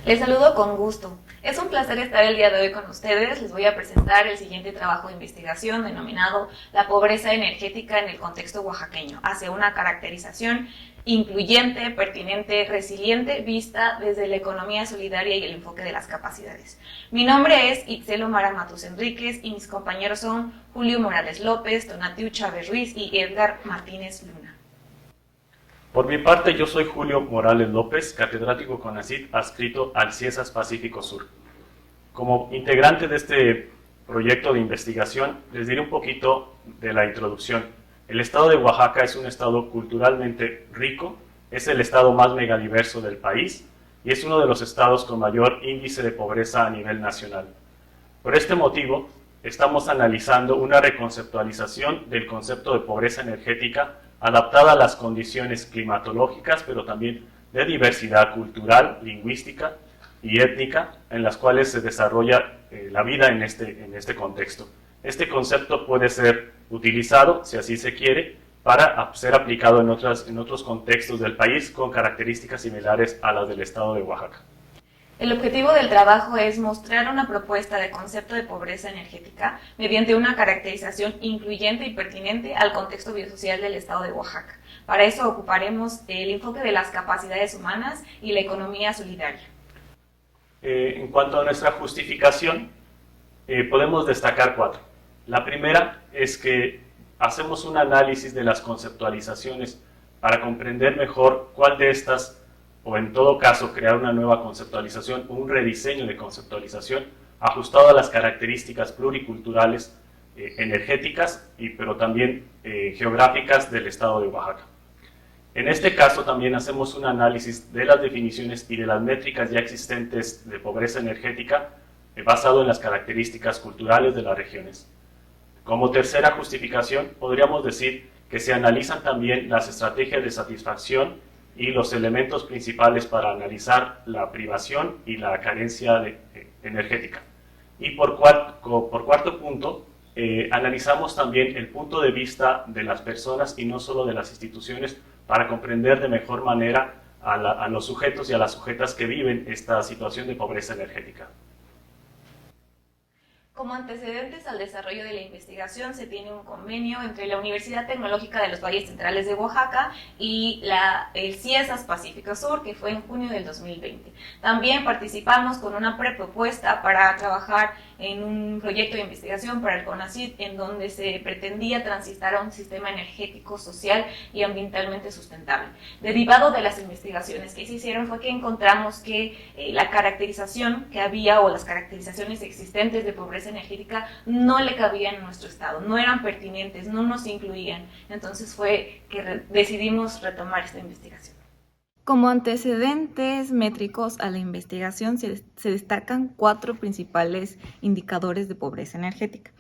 Les saludo con gusto. Es un placer estar el día de hoy con ustedes. Les voy a presentar el siguiente trabajo de investigación denominado La pobreza energética en el contexto oaxaqueño, hacia una caracterización incluyente, pertinente, resiliente, vista desde la economía solidaria y el enfoque de las capacidades. Mi nombre es Itzel Omar Matus Enríquez y mis compañeros son Julio Morales López, Donatiu Chávez Ruiz y Edgar Martínez Luna. Por mi parte, yo soy Julio Morales López, catedrático CONACYT adscrito al CIESAS Pacífico Sur. Como integrante de este proyecto de investigación, les diré un poquito de la introducción. El estado de Oaxaca es un estado culturalmente rico, es el estado más megadiverso del país y es uno de los estados con mayor índice de pobreza a nivel nacional. Por este motivo, estamos analizando una reconceptualización del concepto de pobreza energética adaptada a las condiciones climatológicas, pero también de diversidad cultural, lingüística y étnica en las cuales se desarrolla la vida en este contexto. Este concepto puede ser utilizado, si así se quiere, para ser aplicado en otros contextos del país con características similares a las del estado de Oaxaca. El objetivo del trabajo es mostrar una propuesta de concepto de pobreza energética mediante una caracterización incluyente y pertinente al contexto biosocial del estado de Oaxaca. Para eso ocuparemos el enfoque de las capacidades humanas y la economía solidaria. En cuanto a nuestra justificación, podemos destacar 4. La primera es que hacemos un análisis de las conceptualizaciones para comprender mejor cuál de estas, o en todo caso crear una nueva conceptualización, un rediseño de conceptualización ajustado a las características pluriculturales, energéticas, pero también geográficas del estado de Oaxaca. En este caso también hacemos un análisis de las definiciones y de las métricas ya existentes de pobreza energética basado en las características culturales de las regiones. Como tercera justificación, podríamos decir que se analizan también las estrategias de satisfacción y los elementos principales para analizar la privación y la carencia energética. Y por cuarto punto, analizamos también el punto de vista de las personas y no solo de las instituciones para comprender de mejor manera a los sujetos y a las sujetas que viven esta situación de pobreza energética. Como antecedentes al desarrollo de la investigación se tiene un convenio entre la Universidad Tecnológica de los Valles Centrales de Oaxaca y el CIESAS Pacífico Sur, que fue en junio del 2020. También participamos con una prepropuesta para trabajar en un proyecto de investigación para el CONACYT en donde se pretendía transitar a un sistema energético, social y ambientalmente sustentable. Derivado de las investigaciones que se hicieron fue que encontramos que la caracterización que había o las caracterizaciones existentes de pobreza energética no le cabían en nuestro estado, no eran pertinentes, no nos incluían. Entonces fue que decidimos retomar esta investigación. Como antecedentes métricos a la investigación se destacan 4 principales indicadores de pobreza energética.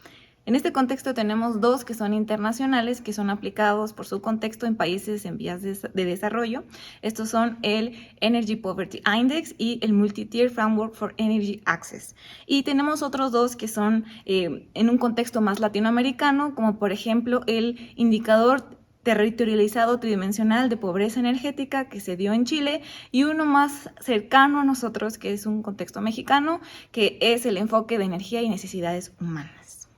En este contexto tenemos 2 que son internacionales, que son aplicados por su contexto en países en vías de desarrollo. Estos son el Energy Poverty Index y el Multi-Tier Framework for Energy Access. Y tenemos otros 2 que son en un contexto más latinoamericano, como por ejemplo el indicador territorializado tridimensional de pobreza energética que se dio en Chile, y uno más cercano a nosotros, que es un contexto mexicano, que es el enfoque de energía y necesidades humanas.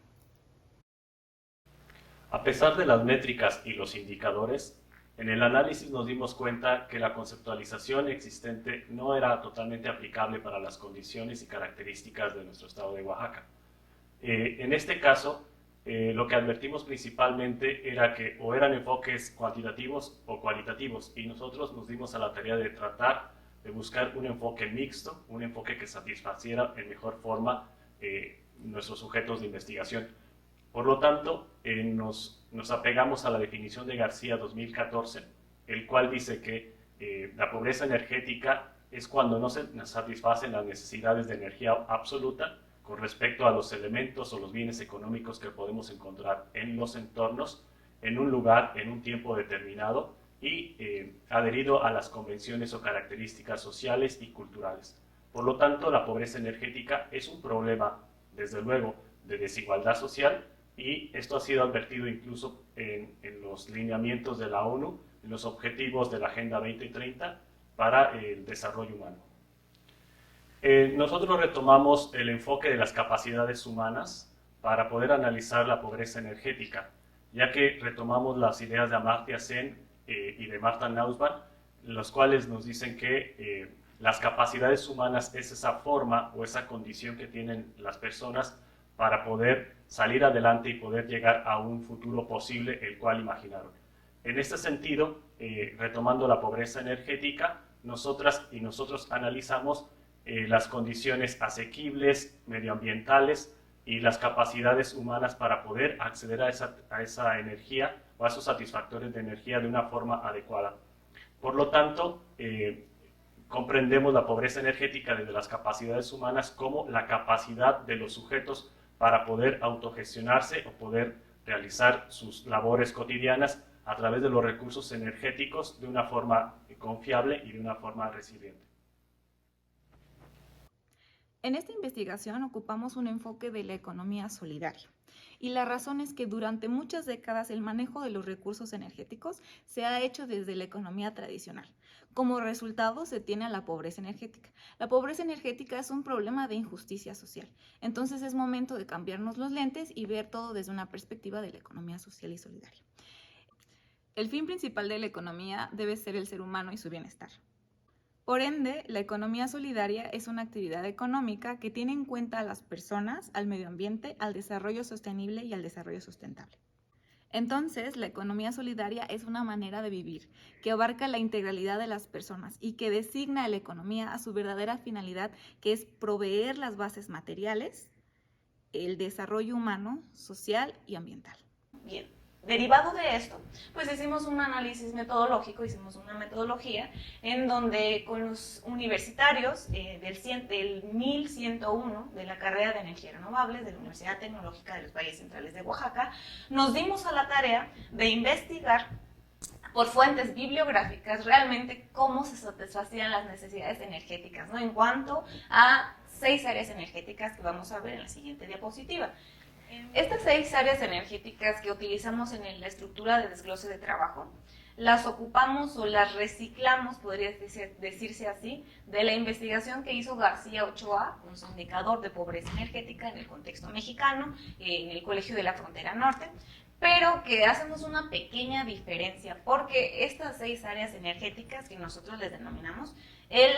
A pesar de las métricas y los indicadores, en el análisis nos dimos cuenta que la conceptualización existente no era totalmente aplicable para las condiciones y características de nuestro estado de Oaxaca. En este caso, lo que advertimos principalmente era que o eran enfoques cuantitativos o cualitativos, y nosotros nos dimos a la tarea de tratar de buscar un enfoque mixto, un enfoque que satisfaciera en mejor forma nuestros sujetos de investigación. Por lo tanto, nos apegamos a la definición de García 2014, el cual dice que la pobreza energética es cuando no se satisfacen las necesidades de energía absoluta con respecto a los elementos o los bienes económicos que podemos encontrar en los entornos, en un lugar, en un tiempo determinado y adherido a las convenciones o características sociales y culturales. Por lo tanto, la pobreza energética es un problema, desde luego, de desigualdad social, y esto ha sido advertido incluso en los lineamientos de la ONU, en los objetivos de la Agenda 2030 para el desarrollo humano. Nosotros retomamos el enfoque de las capacidades humanas para poder analizar la pobreza energética, ya que retomamos las ideas de Amartya Sen y de Martha Nussbaum, los cuales nos dicen que las capacidades humanas es esa forma o esa condición que tienen las personas para poder salir adelante y poder llegar a un futuro posible el cual imaginaron. En este sentido, retomando la pobreza energética, nosotras y nosotros analizamos las condiciones asequibles, medioambientales y las capacidades humanas para poder acceder a esa energía o a esos satisfactores de energía de una forma adecuada. Por lo tanto, comprendemos la pobreza energética desde las capacidades humanas como la capacidad de los sujetos para poder autogestionarse o poder realizar sus labores cotidianas a través de los recursos energéticos de una forma confiable y de una forma resiliente. En esta investigación ocupamos un enfoque de la economía solidaria. Y la razón es que durante muchas décadas el manejo de los recursos energéticos se ha hecho desde la economía tradicional. Como resultado se tiene a la pobreza energética. La pobreza energética es un problema de injusticia social. Entonces es momento de cambiarnos los lentes y ver todo desde una perspectiva de la economía social y solidaria. El fin principal de la economía debe ser el ser humano y su bienestar. Por ende, la economía solidaria es una actividad económica que tiene en cuenta a las personas, al medio ambiente, al desarrollo sostenible y al desarrollo sustentable. Entonces, la economía solidaria es una manera de vivir que abarca la integralidad de las personas y que designa a la economía a su verdadera finalidad, que es proveer las bases materiales, el desarrollo humano, social y ambiental. Bien. Derivado de esto, pues hicimos un análisis metodológico, hicimos una metodología en donde con los universitarios del 1101 de la carrera de energías renovables de la Universidad Tecnológica de los Valles Centrales de Oaxaca, nos dimos a la tarea de investigar por fuentes bibliográficas realmente cómo se satisfacían las necesidades energéticas, ¿no? En cuanto a 6 áreas energéticas que vamos a ver en la siguiente diapositiva. Estas 6 áreas energéticas que utilizamos en la estructura de desglose de trabajo, las ocupamos o las reciclamos, podría decirse así, de la investigación que hizo García Ochoa con su indicador de pobreza energética en el contexto mexicano, en el Colegio de la Frontera Norte, pero que hacemos una pequeña diferencia, porque estas 6 áreas energéticas que nosotros les denominamos, él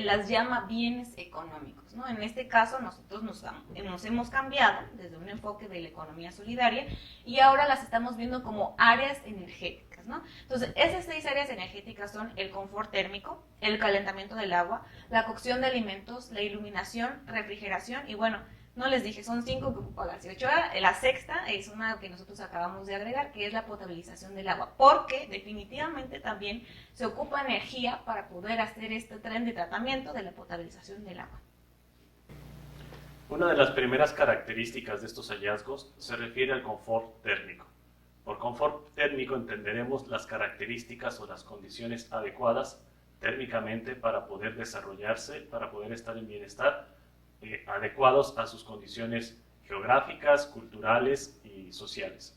las llama bienes económicos, ¿no? En este caso nosotros nos hemos cambiado desde un enfoque de la economía solidaria y ahora las estamos viendo como áreas energéticas, ¿no? Entonces, esas 6 áreas energéticas son el confort térmico, el calentamiento del agua, la cocción de alimentos, la iluminación, refrigeración y bueno, no les dije, son 5 que ocupa García Ochoa. La sexta es una que nosotros acabamos de agregar, que es la potabilización del agua, porque definitivamente también se ocupa energía para poder hacer este tren de tratamiento de la potabilización del agua. Una de las primeras características de estos hallazgos se refiere al confort térmico. Por confort térmico entenderemos las características o las condiciones adecuadas térmicamente para poder desarrollarse, para poder estar en bienestar, adecuados a sus condiciones geográficas, culturales y sociales.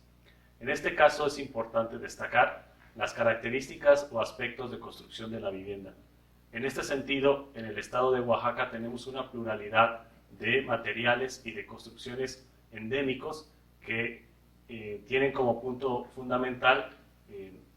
En este caso es importante destacar las características o aspectos de construcción de la vivienda. En este sentido, en el estado de Oaxaca tenemos una pluralidad de materiales y de construcciones endémicos que tienen como punto fundamental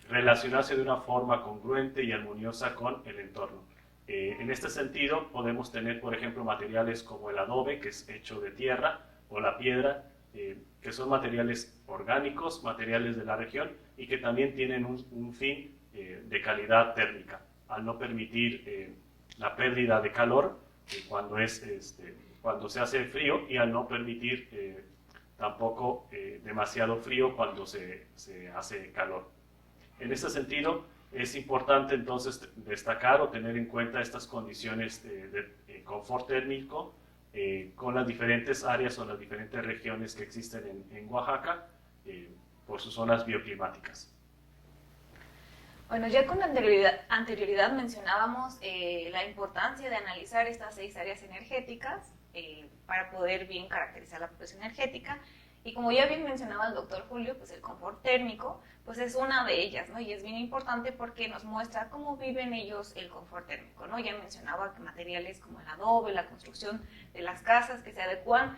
relacionarse de una forma congruente y armoniosa con el entorno. En este sentido, podemos tener, por ejemplo, materiales como el adobe, que es hecho de tierra, o la piedra, que son materiales orgánicos, materiales de la región, y que también tienen un fin de calidad térmica, al no permitir la pérdida de calor cuando se hace frío, y al no permitir tampoco demasiado frío cuando se hace calor. En este sentido, es importante entonces destacar o tener en cuenta estas condiciones de confort térmico con las diferentes áreas o las diferentes regiones que existen en Oaxaca por sus zonas bioclimáticas. Bueno, ya con anterioridad mencionábamos la importancia de analizar estas 6 áreas energéticas para poder bien caracterizar la pobreza energética. Y como ya bien mencionaba el doctor Julio, pues el confort térmico pues es una de ellas, ¿no? Y es bien importante porque nos muestra cómo viven ellos el confort térmico, ¿no? Ya mencionaba que materiales como el adobe, la construcción de las casas que se adecuan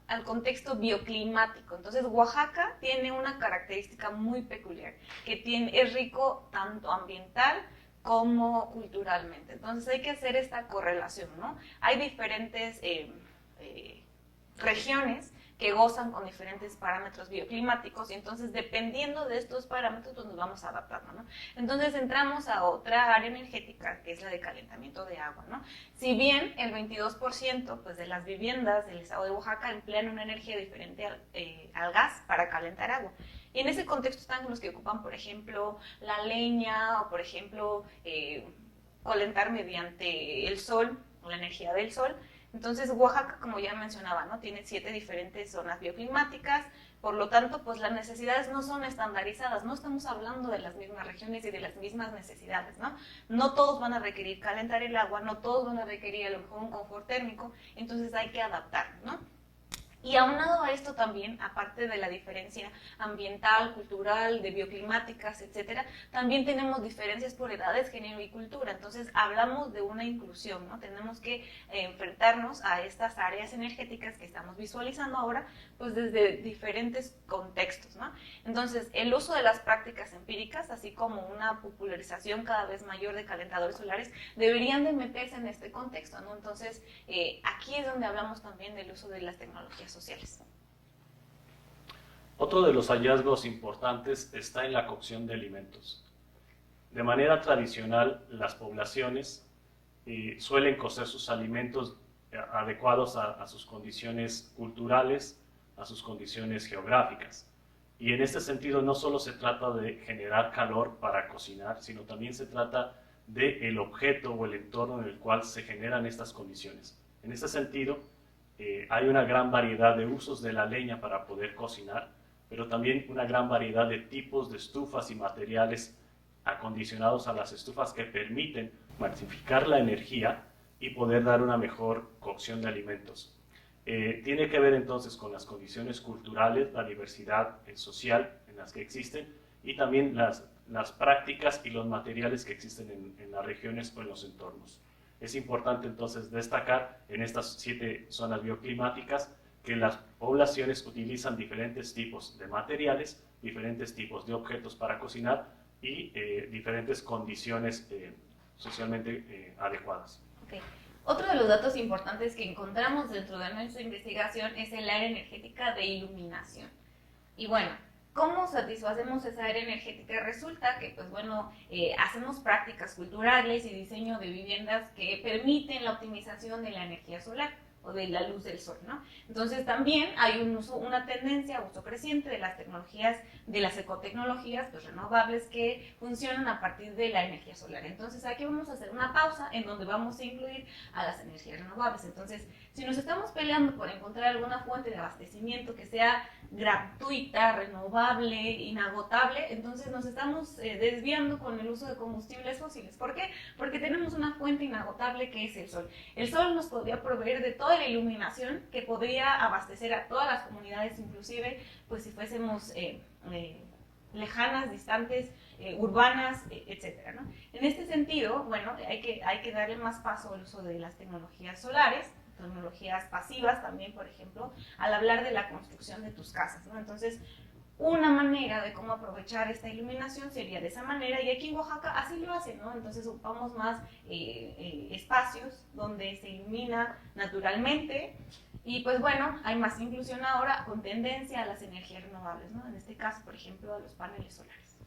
al contexto bioclimático. Entonces Oaxaca tiene una característica muy peculiar, que es rico tanto ambiental como culturalmente. Entonces hay que hacer esta correlación, ¿no? Hay diferentes regiones que gozan con diferentes parámetros bioclimáticos y entonces dependiendo de estos parámetros pues nos vamos adaptando, ¿no? Entonces entramos a otra área energética que es la de calentamiento de agua, ¿no? Si bien el 22% pues, de las viviendas del estado de Oaxaca emplean una energía diferente al gas para calentar agua. Y en ese contexto están los que ocupan, por ejemplo, la leña o, por ejemplo, calentar mediante el sol o la energía del sol. Entonces, Oaxaca, como ya mencionaba, ¿no? Tiene 7 diferentes zonas bioclimáticas, por lo tanto, pues las necesidades no son estandarizadas, no estamos hablando de las mismas regiones y de las mismas necesidades, ¿no? No todos van a requerir calentar el agua, no todos van a requerir a lo mejor un confort térmico, entonces hay que adaptar, ¿no? Y aunado a esto también, aparte de la diferencia ambiental, cultural, de bioclimáticas, etcétera, también tenemos diferencias por edades, género y cultura. Entonces hablamos de una inclusión, ¿no? Tenemos que enfrentarnos a estas áreas energéticas que estamos visualizando ahora, pues desde diferentes contextos, ¿no? Entonces el uso de las prácticas empíricas, así como una popularización cada vez mayor de calentadores solares, deberían de meterse en este contexto, ¿no? Entonces aquí es donde hablamos también del uso de las tecnologías sociales. Otro de los hallazgos importantes está en la cocción de alimentos. De manera tradicional, las poblaciones suelen cocer sus alimentos adecuados a sus condiciones culturales, a sus condiciones geográficas. Y en este sentido no solo se trata de generar calor para cocinar, sino también se trata del objeto o el entorno en el cual se generan estas condiciones. En este sentido, hay una gran variedad de usos de la leña para poder cocinar, pero también una gran variedad de tipos de estufas y materiales acondicionados a las estufas que permiten maximizar la energía y poder dar una mejor cocción de alimentos. Tiene que ver entonces con las condiciones culturales, la diversidad social en las que existen y también las prácticas y los materiales que existen en las regiones o en los entornos. Es importante entonces destacar en estas 7 zonas bioclimáticas que las poblaciones utilizan diferentes tipos de materiales, diferentes tipos de objetos para cocinar y diferentes condiciones socialmente adecuadas. Okay. Otro de los datos importantes que encontramos dentro de nuestra investigación es el área energética de iluminación. Y bueno, ¿cómo satisfacemos esa área energética? Resulta que, pues bueno, hacemos prácticas culturales y diseño de viviendas que permiten la optimización de la energía solar o de la luz del sol, ¿no? Entonces también hay una tendencia a uso creciente de las tecnologías, de las ecotecnologías pues, renovables que funcionan a partir de la energía solar. Entonces aquí vamos a hacer una pausa en donde vamos a incluir a las energías renovables. Entonces, si nos estamos peleando por encontrar alguna fuente de abastecimiento que sea gratuita, renovable, inagotable, entonces nos estamos desviando con el uso de combustibles fósiles. ¿Por qué? Porque tenemos una fuente inagotable que es el sol. El sol nos podría proveer de toda la iluminación que podría abastecer a todas las comunidades, inclusive pues si fuésemos lejanas, distantes, urbanas, etcétera, ¿no? En este sentido, bueno, hay que darle más paso al uso de las tecnologías solares, tecnologías pasivas también, por ejemplo, al hablar de la construcción de tus casas, ¿no? Entonces, una manera de cómo aprovechar esta iluminación sería de esa manera, y aquí en Oaxaca así lo hacen, ¿no? Entonces ocupamos más espacios donde se ilumina naturalmente, y pues bueno, hay más inclusión ahora con tendencia a las energías renovables, ¿no? En este caso, por ejemplo, a los paneles solares.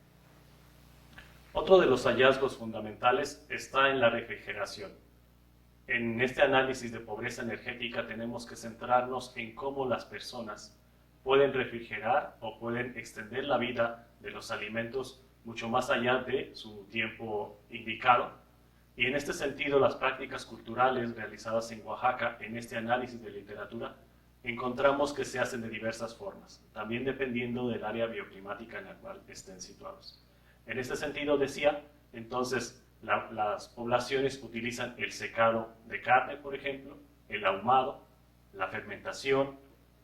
Otro de los hallazgos fundamentales está en la refrigeración. En este análisis de pobreza energética tenemos que centrarnos en cómo las personas pueden refrigerar o pueden extender la vida de los alimentos mucho más allá de su tiempo indicado. Y en este sentido, las prácticas culturales realizadas en Oaxaca, en este análisis de literatura, encontramos que se hacen de diversas formas, también dependiendo del área bioclimática en la cual estén situados. En este sentido, decía, entonces, las poblaciones utilizan el secado de carne, por ejemplo, el ahumado, la fermentación,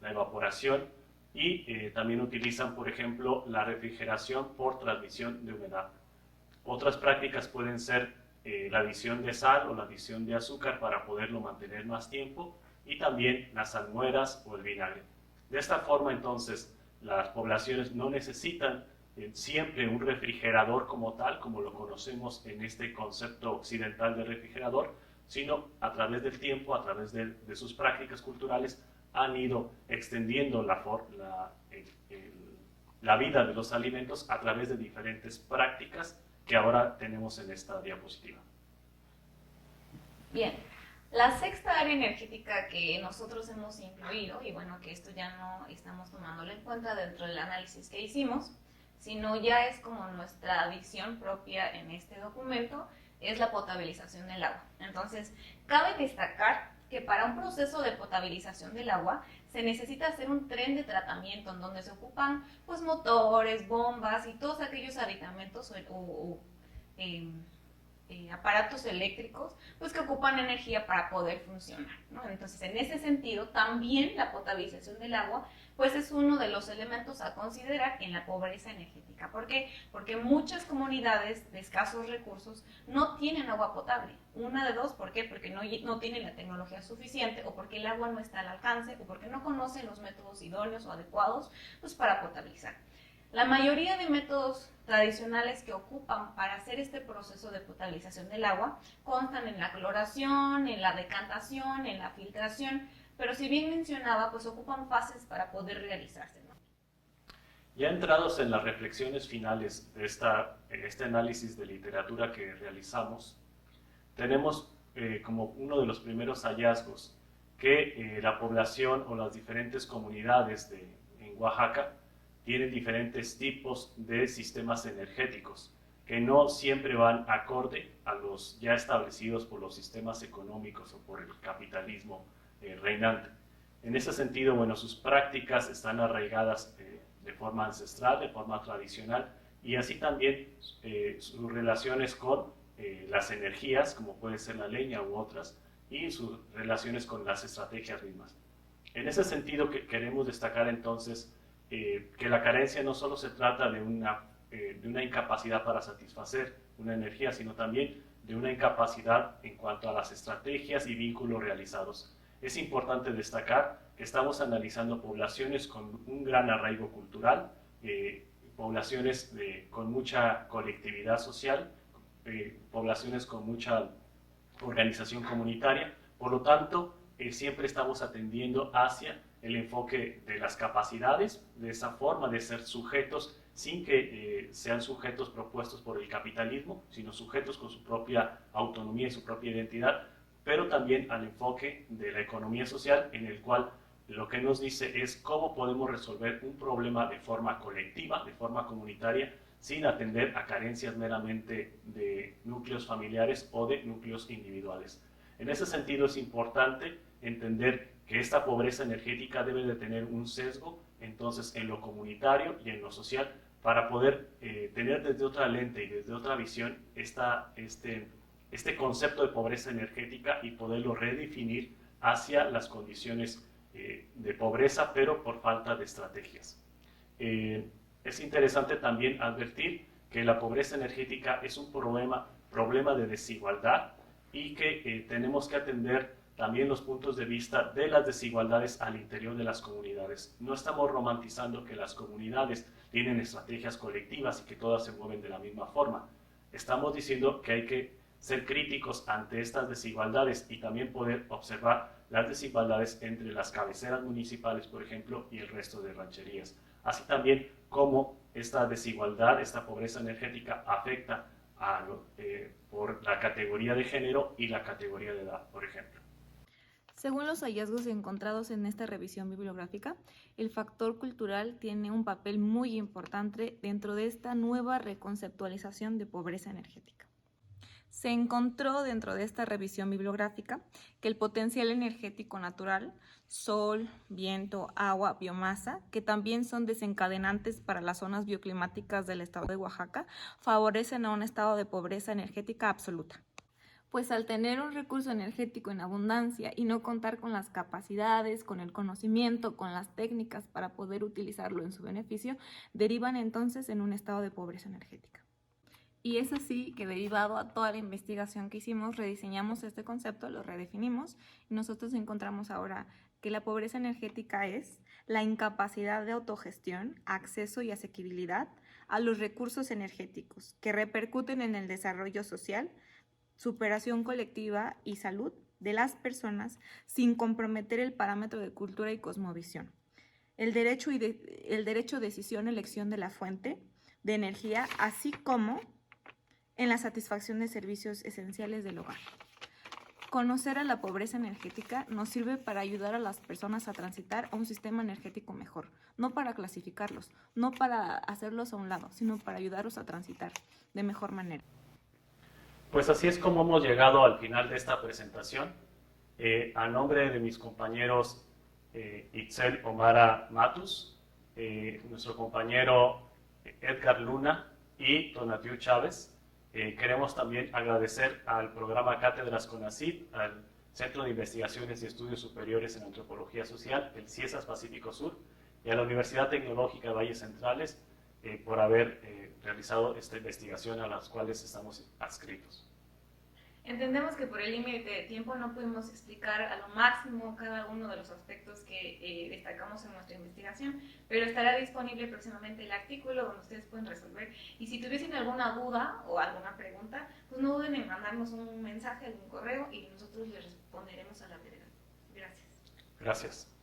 la evaporación y también utilizan, por ejemplo, la refrigeración por transmisión de humedad. Otras prácticas pueden ser la adición de sal o la adición de azúcar para poderlo mantener más tiempo y también las salmueras o el vinagre. De esta forma, entonces, las poblaciones no necesitan siempre un refrigerador como tal, como lo conocemos en este concepto occidental de refrigerador, sino a través del tiempo, a través de sus prácticas culturales, han ido extendiendo la vida de los alimentos a través de diferentes prácticas que ahora tenemos en esta diapositiva. Bien, la sexta área energética que nosotros hemos incluido, y bueno, que esto ya no estamos tomándolo en cuenta dentro del análisis que hicimos, sino ya es como nuestra visión propia en este documento, es la potabilización del agua. Entonces, cabe destacar que para un proceso de potabilización del agua se necesita hacer un tren de tratamiento en donde se ocupan pues motores, bombas y todos aquellos aditamentos o aparatos eléctricos pues que ocupan energía para poder funcionar, ¿no? Entonces, en ese sentido, también la potabilización del agua pues es uno de los elementos a considerar en la pobreza energética. ¿Por qué? Porque muchas comunidades de escasos recursos no tienen agua potable. Una de dos, ¿por qué? Porque no tienen la tecnología suficiente, o porque el agua no está al alcance, o porque no conocen los métodos idóneos o adecuados pues, para potabilizar. La mayoría de métodos tradicionales que ocupan para hacer este proceso de potabilización del agua constan en la cloración, en la decantación, en la filtración, pero si bien mencionaba, pues ocupan fases para poder realizarse, ¿no? Ya entrados en las reflexiones finales de este análisis de literatura que realizamos, tenemos como uno de los primeros hallazgos que la población o las diferentes comunidades en Oaxaca tienen diferentes tipos de sistemas energéticos que no siempre van acorde a los ya establecidos por los sistemas económicos o por el capitalismo reinante. En ese sentido, bueno, sus prácticas están arraigadas de forma ancestral, de forma tradicional, y así también sus relaciones con las energías, como puede ser la leña u otras, y sus relaciones con las estrategias mismas. En ese sentido, queremos destacar entonces que la carencia no solo se trata de una incapacidad para satisfacer una energía, sino también de una incapacidad en cuanto a las estrategias y vínculos realizados. Es importante destacar que estamos analizando poblaciones con un gran arraigo cultural, poblaciones con mucha colectividad social, poblaciones con mucha organización comunitaria. Por lo tanto, siempre estamos atendiendo hacia el enfoque de las capacidades, de esa forma de ser sujetos sin que sean sujetos propuestos por el capitalismo, sino sujetos con su propia autonomía y su propia identidad, pero también al enfoque de la economía social, en el cual lo que nos dice es cómo podemos resolver un problema de forma colectiva, de forma comunitaria, sin atender a carencias meramente de núcleos familiares o de núcleos individuales. En ese sentido es importante entender que esta pobreza energética debe de tener un sesgo entonces en lo comunitario y en lo social para poder tener desde otra lente y desde otra visión este concepto de pobreza energética y poderlo redefinir hacia las condiciones de pobreza, pero por falta de estrategias. Es interesante también advertir que la pobreza energética es un problema de desigualdad y que tenemos que atender también los puntos de vista de las desigualdades al interior de las comunidades. No estamos romantizando que las comunidades tienen estrategias colectivas y que todas se mueven de la misma forma. Estamos diciendo que hay que ser críticos ante estas desigualdades y también poder observar las desigualdades entre las cabeceras municipales, por ejemplo, y el resto de rancherías. Así también cómo esta desigualdad, esta pobreza energética afecta por la categoría de género y la categoría de edad, por ejemplo. Según los hallazgos encontrados en esta revisión bibliográfica, el factor cultural tiene un papel muy importante dentro de esta nueva reconceptualización de pobreza energética. Se encontró dentro de esta revisión bibliográfica que el potencial energético natural, sol, viento, agua, biomasa, que también son desencadenantes para las zonas bioclimáticas del estado de Oaxaca, favorecen a un estado de pobreza energética absoluta. Pues al tener un recurso energético en abundancia y no contar con las capacidades, con el conocimiento, con las técnicas para poder utilizarlo en su beneficio, derivan entonces en un estado de pobreza energética. Y es así que, derivado a toda la investigación que hicimos, rediseñamos este concepto, lo redefinimos y nosotros encontramos ahora que la pobreza energética es la incapacidad de autogestión, acceso y asequibilidad a los recursos energéticos que repercuten en el desarrollo social, superación colectiva y salud de las personas sin comprometer el parámetro de cultura y cosmovisión. El derecho a decisión, elección de la fuente de energía, así como en la satisfacción de servicios esenciales del hogar. Conocer a la pobreza energética nos sirve para ayudar a las personas a transitar a un sistema energético mejor, no para clasificarlos, no para hacerlos a un lado, sino para ayudarlos a transitar de mejor manera. Pues así es como hemos llegado al final de esta presentación. A nombre de mis compañeros Itzel Omara Matus, nuestro compañero Edgar Luna y Tonatiu Chávez, queremos también agradecer al programa Cátedras CONACYT, al Centro de Investigaciones y Estudios Superiores en Antropología Social, el CIESAS Pacífico Sur, y a la Universidad Tecnológica de Valles Centrales por haber realizado esta investigación a las cuales estamos adscritos. Entendemos que por el límite de tiempo no pudimos explicar a lo máximo cada uno de los aspectos que destacamos en nuestra investigación, pero estará disponible próximamente el artículo donde ustedes pueden resolver. Y si tuviesen alguna duda o alguna pregunta, pues no duden en mandarnos un mensaje, algún correo y nosotros les responderemos a la brevedad. Gracias. Gracias.